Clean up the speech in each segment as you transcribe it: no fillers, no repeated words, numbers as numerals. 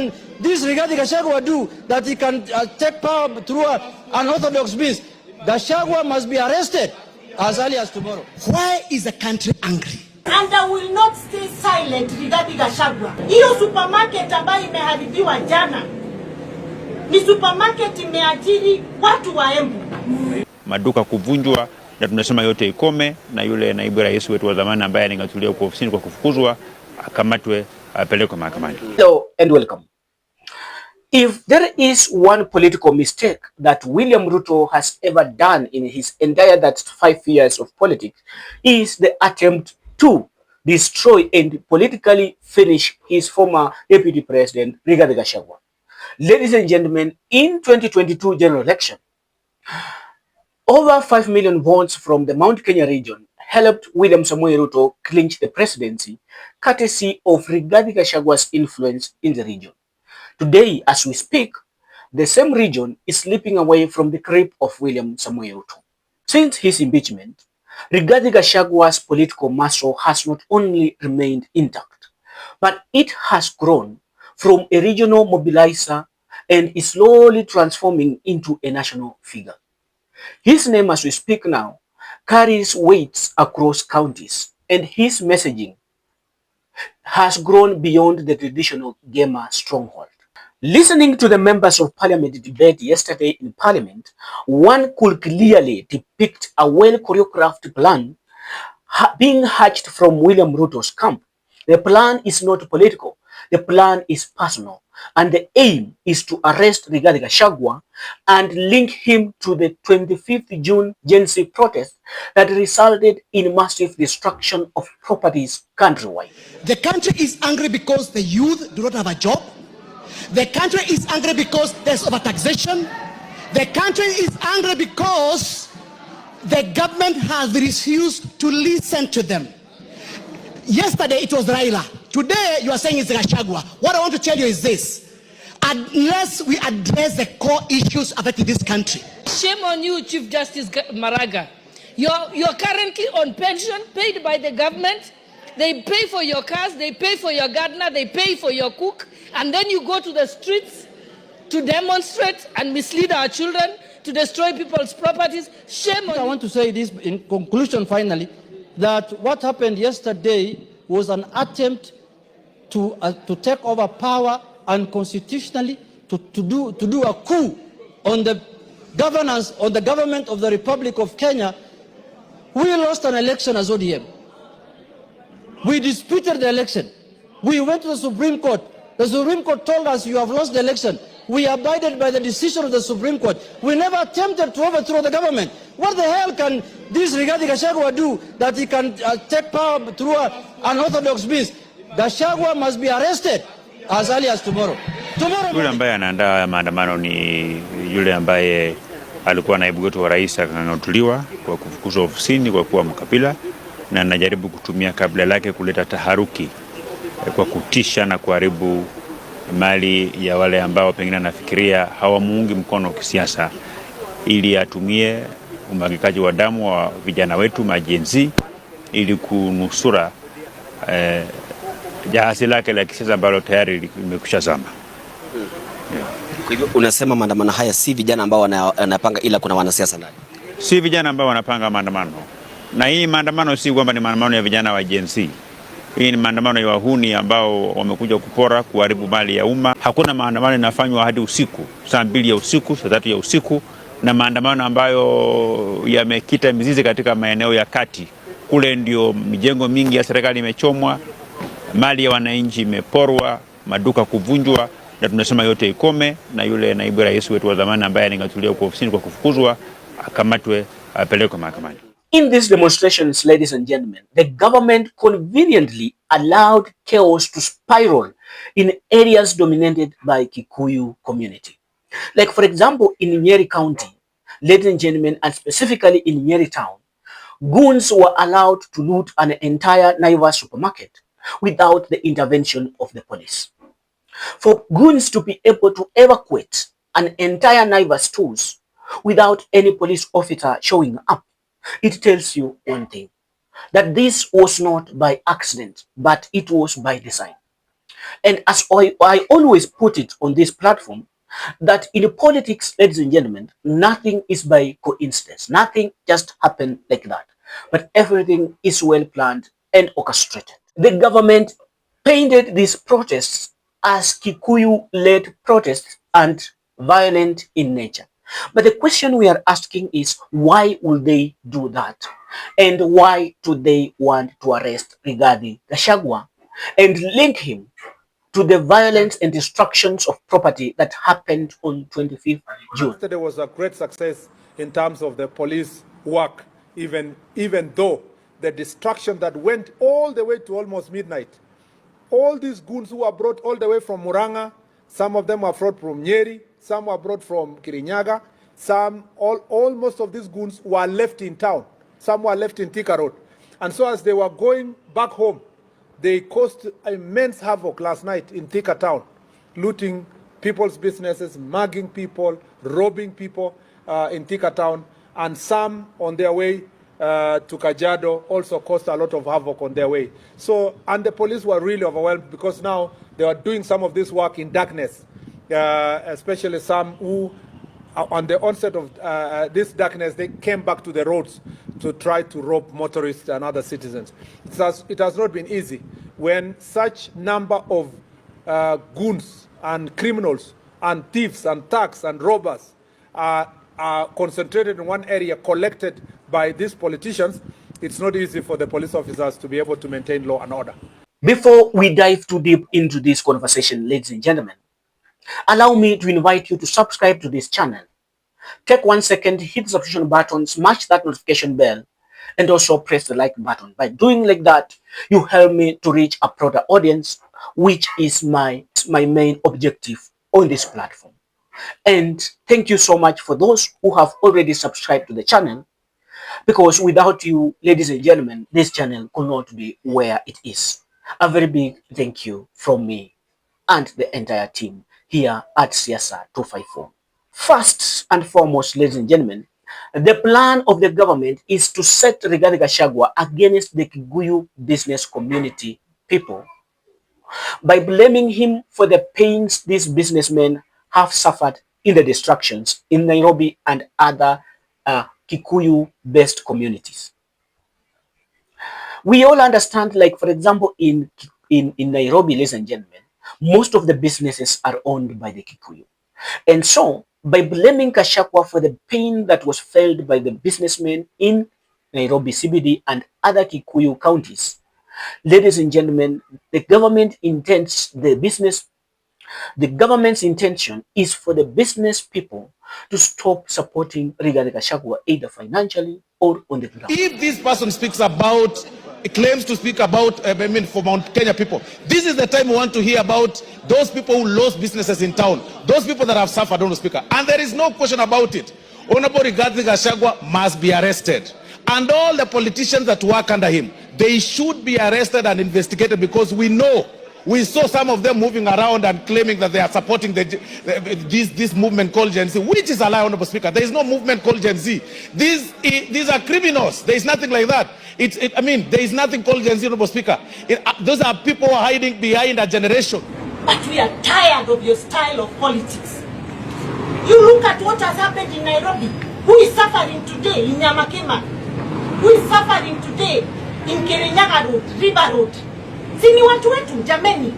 can this Rigathi Gachagua do that he can take power through an unorthodox means? Gachagua must be arrested as early as tomorrow. Why is the country angry? And I will not stay silent. Rigathi Gachagua, hiyo supermarket ambayo imeharibiwa jana ni supermarket imeajiri watu wa Embu. Maduka kuvunjwa na tunasema yote ikome, na yule naibu rais wetu wa zamani ambaye alingatulia kwa ofisini kwa kufukuzwa akamatwe apelekwe mahakamani. Hello and welcome. If there is one political mistake that William Ruto has ever done in his entire 5 years of politics, is the attempt to destroy and politically finish his former deputy president Rigathi Gachagua. Ladies and gentlemen, in 2022 general election, over 5 million votes from the Mount Kenya region helped William Samoei Ruto clinch the presidency, courtesy of Rigathi Gachagua's influence in the region. Today, as we speak, the same region is slipping away from the grip of William Samoei Ruto. Since his impeachment, Rigathi Gachagua's political muscle has not only remained intact, but it has grown from a regional mobilizer and is slowly transforming into a national figure. His name, as we speak now, carries weights across counties, and his messaging has grown beyond the traditional gamer stronghold. Listening to the members of parliament debate yesterday in parliament, one could clearly depict a well-choreographed plan being hatched from William Ruto's camp. The plan is not political, the plan is personal, and the aim is to arrest Rigathi Gachagua and link him to the 25th June Gen Z protest that resulted in massive destruction of properties countrywide. The country is angry because the youth do not have a job. The country is angry because there's overtaxation. The country is angry because the government has refused to listen to them. Yesterday it was Raila. Today you are saying it's Gachagua. What I want to tell you is this: unless we address the core issues affecting this country. Shame on you, Chief Justice Maraga. You're currently on pension paid by the government. They pay for your cars, they pay for your gardener, they pay for your cook, and then you go to the streets to demonstrate and mislead our children, to destroy people's properties. Shame on you. I want to say this in conclusion finally, that what happened yesterday was an attempt to take over power unconstitutionally, to do a coup on the governance, on the government of the Republic of Kenya. We lost an election as ODM. We disputed the election. We went to the Supreme Court. The Supreme Court told us you have lost the election. We abided by the decision of the Supreme Court. We never attempted to overthrow the government. What the hell can this Rigathi Gachagua do that he can take power through an unorthodox means? Gachagua must be arrested as early as tomorrow. Yule ambaye anaandaa maandamano ni yule ambaye alikuwa naibu wetu wa rais akang'atuliwa kwa kufukuzwa ofisini kwa kuwa mkabila, na anajaribu kutumia kabila lake kuleta taharuki kwa kutisha na kuharibu mali ya wale ambao pengine anafikiria hawamuungi mkono kisiasa, ili atumie umwagikaji wa damu wa vijana wetu majenzi ili kunusura jahazi lake la kisiasa ambalo tayari limekwisha zama. Kwa hivyo unasema maandamano haya si vijana ambao wanapanga, ila kuna wanasiasa ndani? Si vijana ambao wanapanga maandamano. Na hii maandamano si kwamba ni maandamano ya vijana wa Gen Z. Hii ni maandamano ya wahuni ambao wamekuja kupora, kuharibu mali ya umma. Hakuna maandamano yanafanywa hadi usiku, saa 2 ya usiku, saa 3 ya usiku, na maandamano ambayo yamekita mizizi katika maeneo ya kati. Kule ndio mijengo mingi ya serikali imechomwa, mali ya wananchi imeporwa, maduka kuvunjwa, na tunasema yote ikome, na yule naibu rais wetu wa zamani ambaye alingatulia kwa ofisini kwa kufukuzwa akamatwe apelekwe mahakamani. In these demonstrations, ladies and gentlemen, the government conveniently allowed chaos to spiral in areas dominated by Kikuyu community. Like for example, in Nyeri County, ladies and gentlemen, and specifically in Nyeri town, goons were allowed to loot an entire Naivas supermarket without the intervention of the police. For goons to be able to evacuate an entire Naivas stores without any police officer showing up, it tells you one thing, that this was not by accident, but it was by design. And as I always put it on this platform, that in politics, ladies and gentlemen, nothing is by coincidence. Nothing just happened like that. But everything is well planned and orchestrated. The government painted these protests as Kikuyu-led protests and violent in nature. But the question we are asking is, why will they do that? And why do they want to arrest Rigathi Gachagua and link him to the violence and destructions of property that happened on 25th June? Yesterday was a great success in terms of the police work, even though the destruction that went all the way to almost midnight. All these goons who were brought all the way from Muranga, some of them were brought from Nyeri, some were brought from Kirinyaga, most of these goons were left in town. Some were left in Thika Road. And so as they were going back home, they caused immense havoc last night in Thika town, looting people's businesses, mugging people, robbing people in Thika town, and some on their way to Kajiado also caused a lot of havoc on their way. So, and the police were really overwhelmed because now they were doing some of this work in darkness, especially some who, on the onset of this darkness, they came back to the roads to try to rob motorists and other citizens. It has not been easy when such number of goons and criminals and thieves and thugs and robbers are concentrated in one area, collected by these politicians. It's not easy for the police officers to be able to maintain law and order. Before we dive too deep into this conversation, ladies and gentlemen, allow me to invite you to subscribe to this channel. Take 1 second, hit the subscription button, smash that notification bell, and also press the like button. By doing like that, you help me to reach a broader audience, which is my main objective on this platform. And thank you so much for those who have already subscribed to the channel, because without you, ladies and gentlemen, this channel could not be where it is. A very big thank you from me and the entire team here at Siasa 254. First and foremost, ladies and gentlemen, the plan of the government is to set Rigathi Gachagua against the Kikuyu business community people by blaming him for the pains these businessmen have suffered in the destructions in Nairobi and other Kikuyu-based communities. We all understand, like for example, in Nairobi, ladies and gentlemen, most of the businesses are owned by the Kikuyu. And so, by blaming Gachagua for the pain that was felt by the businessmen in Nairobi CBD and other Kikuyu counties, ladies and gentlemen, the government's intention is for the business people to stop supporting Rigathi Gachagua either financially or on the ground. If this person claims to speak about, for Mount Kenya people, this is the time we want to hear about those people who lost businesses in town, those people that have suffered on the speaker. And there is no question about it. Honorable Rigathi Gachagua must be arrested. And all the politicians that work under him, they should be arrested and investigated, because we saw some of them moving around and claiming that they are supporting this movement called Gen Z, which is a lie, Honorable Speaker. There is no movement called Gen Z. These are criminals. There is nothing like that. There is nothing called Gen Z, Honorable Speaker. Those are people who are hiding behind a generation. But we are tired of your style of politics. You look at what has happened in Nairobi. Who is suffering today in Nyamakema? Who is suffering today in Kirinyaga Road, River Road? Sini watu wetu, jameni.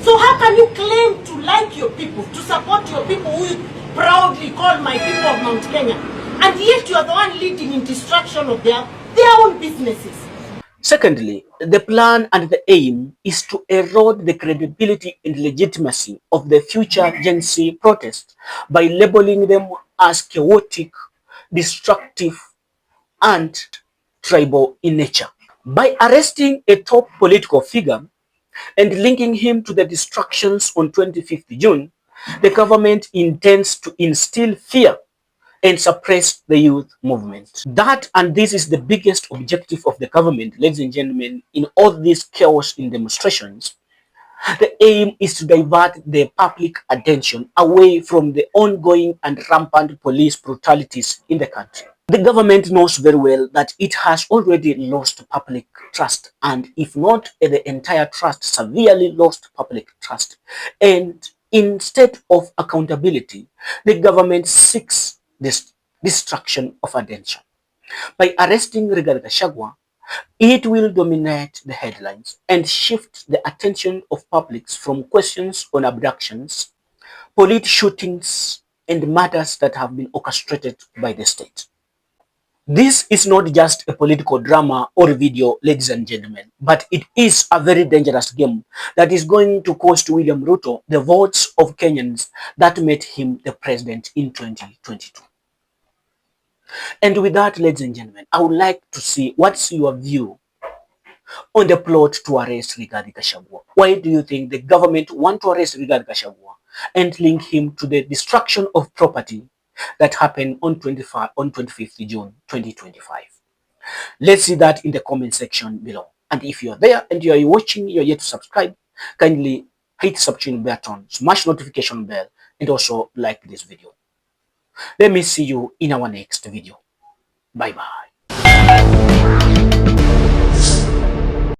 So how can you claim to like your people, to support your people who you proudly call my people of Mount Kenya, and yet you are the one leading in destruction of their own businesses? Secondly, the plan and the aim is to erode the credibility and legitimacy of the future Gen Z protests by labeling them as chaotic, destructive, and tribal in nature. By arresting a top political figure and linking him to the destructions on 25th June, the government intends to instill fear and suppress the youth movement. That, and this is the biggest objective of the government, ladies and gentlemen, in all this chaos in demonstrations. The aim is to divert the public attention away from the ongoing and rampant police brutalities in the country. The government knows very well that it has already lost public trust, and if not the entire trust, severely lost public trust. And instead of accountability, the government seeks this distraction of attention. By arresting Rigathi Gachagua, it will dominate the headlines and shift the attention of publics from questions on abductions, police shootings, and matters that have been orchestrated by the state. This is not just a political drama or a video, ladies and gentlemen, but it is a very dangerous game that is going to cost William Ruto the votes of Kenyans that made him the president in 2022. And with that, ladies and gentlemen, I would like to see what's your view on the plot to arrest Rigathi Gachagua. Why do you think the government want to arrest Rigathi Gachagua and link him to the destruction of property that happened on 25th June 2025? Let's see that in the comment section below. And if you're there and you're watching, you're yet to subscribe, kindly hit the subscription button, smash notification bell, and also like this video. Let me see you in our next video. Bye bye.